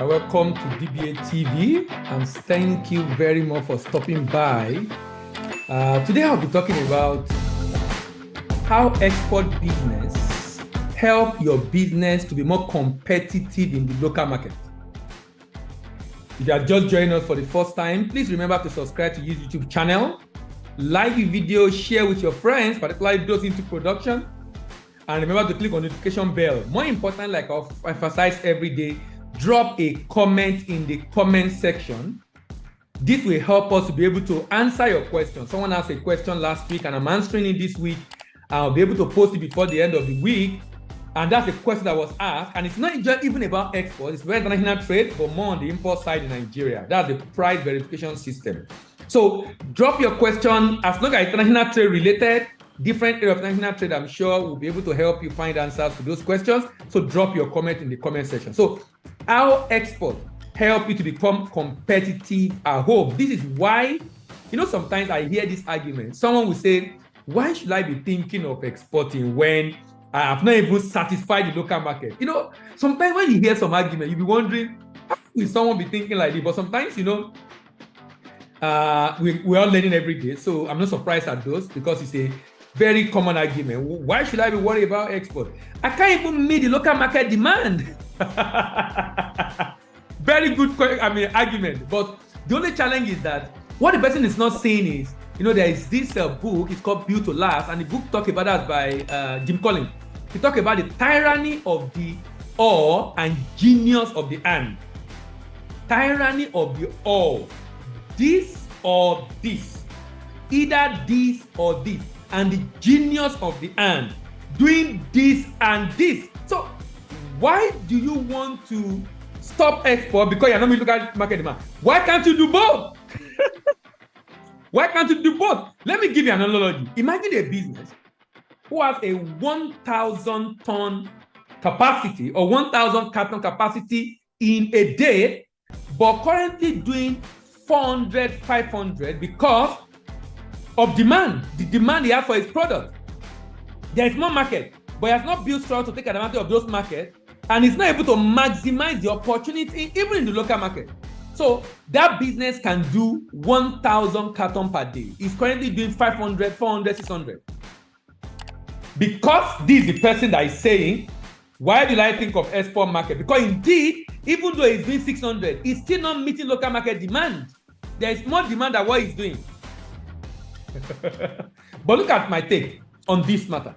Welcome to DBA TV, and thank you very much for stopping by. Today I'll be talking about how export business help your business to be more competitive in the local market. If you are just joining us for the first time, please remember to subscribe to this YouTube channel, like the video, share with your friends, particularly those into production, and remember to click on the notification bell. More important, like I emphasize every day, drop a comment in the comment section. This will help us to be able to answer your question. Someone asked a question last week and I'm answering it this week. I'll be able to post it before the end of the week. And that's a question that was asked. And it's not just even about export, it's very international trade, but more on the import side in Nigeria. That's the price verification system. So drop your question. As long as international trade related, different area of international trade, I'm sure we'll be able to help you find answers to those questions. So drop your comment in the comment section. So how export help you to become competitive at home? This is why, sometimes I hear this argument. Someone will say, why should I be thinking of exporting when I have not even satisfied the local market? Sometimes when you hear some argument, you'll be wondering, how will someone be thinking like this? But sometimes, we're all learning every day. So I'm not surprised at those, because it's a very common argument. Why should I be worried about export? I can't even meet the local market demand. Very good argument. But the only challenge is that what the person is not saying is, there is this book, it's called Built to Last, and the book talk about that by Jim Collins. He talk about the tyranny of the or and genius of the and. Tyranny of the or. This or this. Either this or this. And the genius of the and. Doing this and this. So why do you want to stop export because you're not looking at market demand? Why can't you do both? Why can't you do both? Let me give you an analogy. Imagine a business who has a 1,000 ton capacity or 1,000 carton capacity in a day, but currently doing 400, 500 because of demand, the demand he has for his product. There is no market, but he has not built structure to take advantage of those markets, and he's not able to maximize the opportunity even in the local market. So that business can do 1,000 carton per day. He's currently doing 500, 400, 600. Because this is the person that is saying, why did I think of export market? Because indeed, even though he's doing 600, he's still not meeting local market demand. There is more demand than what he's doing. But look at my take on this matter.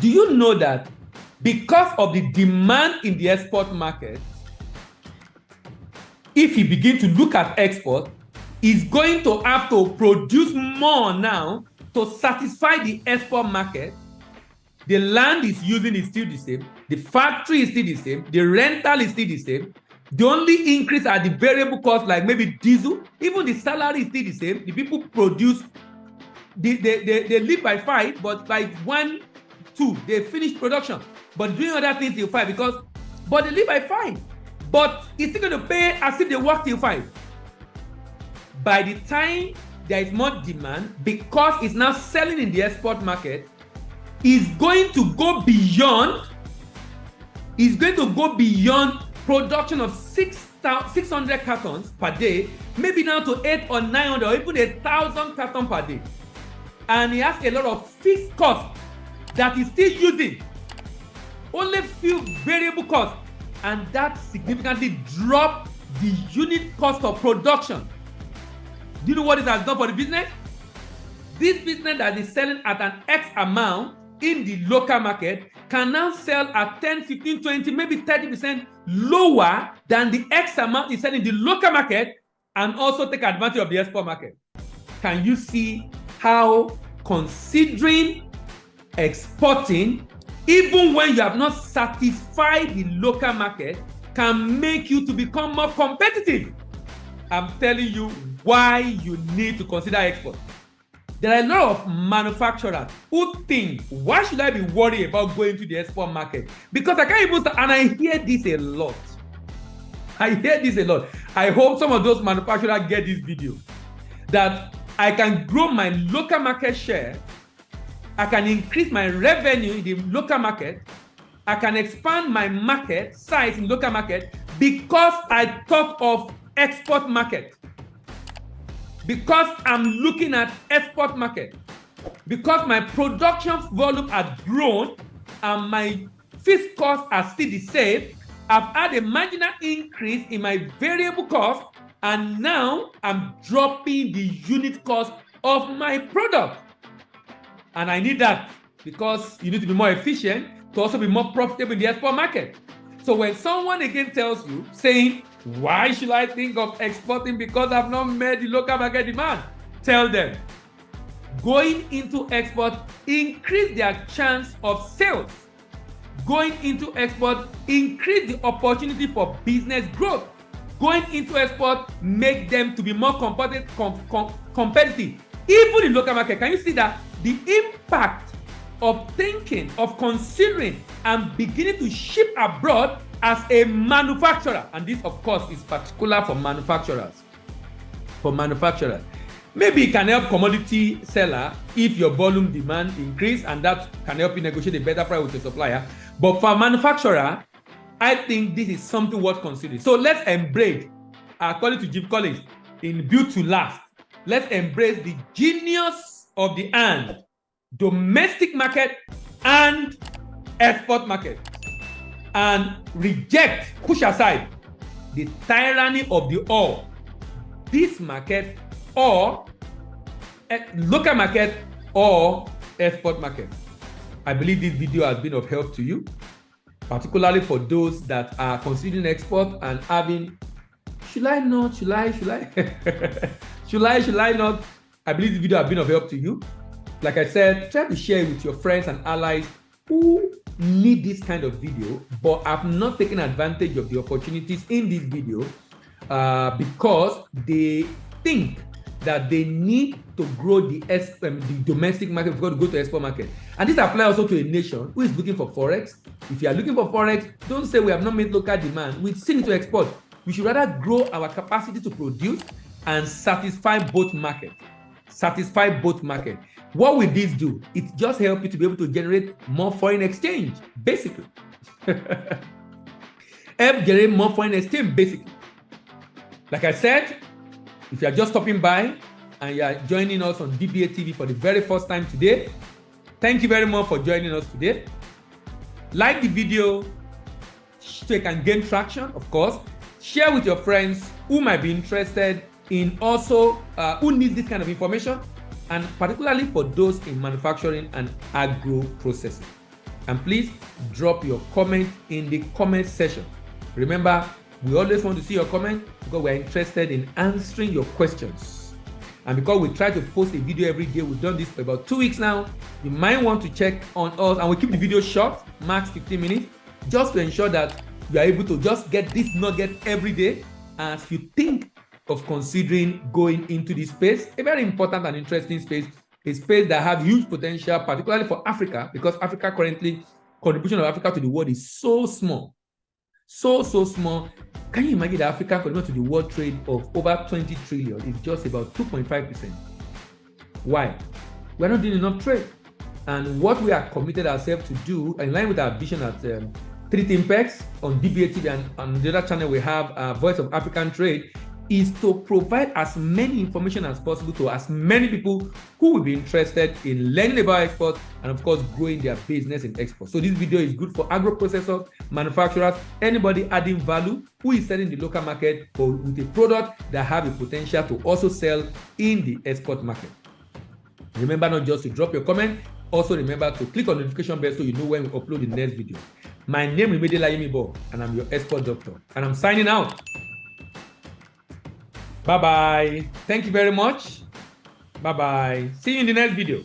Do you know that because of the demand in the export market, if he begins to look at export, he's going to have to produce more now to satisfy the export market. The land he's using is still the same. The factory is still the same. The rental is still the same. The only increase are the variable costs, like maybe diesel. Even the salary is still the same. The people produce, they live by 5, but by 1, 2, they finish production. But doing other things till 5 but they live by 5. But it's still going to pay as if they work till 5. By the time there is more demand, because it's now selling in the export market, is going to go beyond production of 600 cartons per day, maybe now to 800 or 900 or even 1,000 cartons per day. And he has a lot of fixed costs that he's still using. Only few variable costs. And that significantly dropped the unit cost of production. Do you know what it has done for the business? This business that is selling at an X amount in the local market can now sell at 10, 15, 20, maybe 30% lower than the X amount is selling in the local market, and also take advantage of the export market. Can you see how considering exporting, even when you have not satisfied the local market, can make you to become more competitive? I'm telling you why you need to consider export. There are a lot of manufacturers who think, why should I be worried about going to the export market? Because I can't even start, and I hear this a lot. I hope some of those manufacturers get this video, that I can grow my local market share, I can increase my revenue in the local market, I can expand my market size in local market because I thought of export market. Because I'm looking at export market. Because my production volume has grown and my fixed costs are still the same, I've had a marginal increase in my variable cost, and now I'm dropping the unit cost of my product. And I need that because you need to be more efficient to also be more profitable in the export market. So when someone again tells you, saying, why should I think of exporting because I've not met the local market demand? Tell them, going into export increase their chance of sales. Going into export increase the opportunity for business growth. Going into export make them to be more competitive. Even in local market, can you see that the impact of thinking, of considering and beginning to ship abroad as a manufacturer, and this of course is particular for manufacturers. Maybe it can help commodity seller if your volume demand increase, and that can help you negotiate a better price with your supplier. But for a manufacturer, I think this is something worth considering. So let's embrace, according to Jim Collins, in Build to Last, let's embrace the genius of the and domestic market and export market, and reject, push aside the tyranny of the or. This market or local market or export market. I believe this video has been of help to you, particularly for those that are considering export and having, should I not? Should I not? I believe this video has been of help to you. Like I said, try to share it with your friends and allies who need this kind of video, but have not taken advantage of the opportunities in this video because they think that they need to grow the domestic market before they go to export market. And this applies also to a nation who is looking for forex. If you are looking for forex, don't say we have not made local demand. We still need to export. We should rather grow our capacity to produce and satisfy both markets. What will this do? It just helps you to be able to generate more foreign exchange, basically. Generate more foreign exchange, basically. Like I said, if you are just stopping by and you are joining us on DBA TV for the very first time today, thank you very much for joining us today. Like the video so you can gain traction, of course. Share with your friends who might be interested in also, who needs this kind of information, and particularly for those in manufacturing and agro processing. And please drop your comment in the comment section. Remember, we always want to see your comment because we're interested in answering your questions. And because we try to post a video every day, we've done this for about 2 weeks now. You might want to check on us, and we keep the video short, max 15 minutes, just to ensure that you are able to just get this nugget every day as you think of considering going into this space, a very important and interesting space, a space that has huge potential, particularly for Africa, because Africa currently, contribution of Africa to the world is so small. So small. Can you imagine that Africa contribution to the world trade of over 20 trillion is just about 2.5%? Why? We're not doing enough trade. And what we are committed ourselves to do, in line with our vision at 3 Impex on DBA TV, and on the other channel we have Voice of African Trade, is to provide as many information as possible to as many people who will be interested in learning about export and of course growing their business in export. So this video is good for agro processors, manufacturers, anybody adding value who is selling the local market but with a product that have a potential to also sell in the export market. Remember not just to drop your comment, also remember to click on the notification bell so you know when we upload the next video. My name is Layemi Bo, and I'm your export doctor, and I'm signing out. Bye-bye. Thank you very much. Bye-bye. See you in the next video.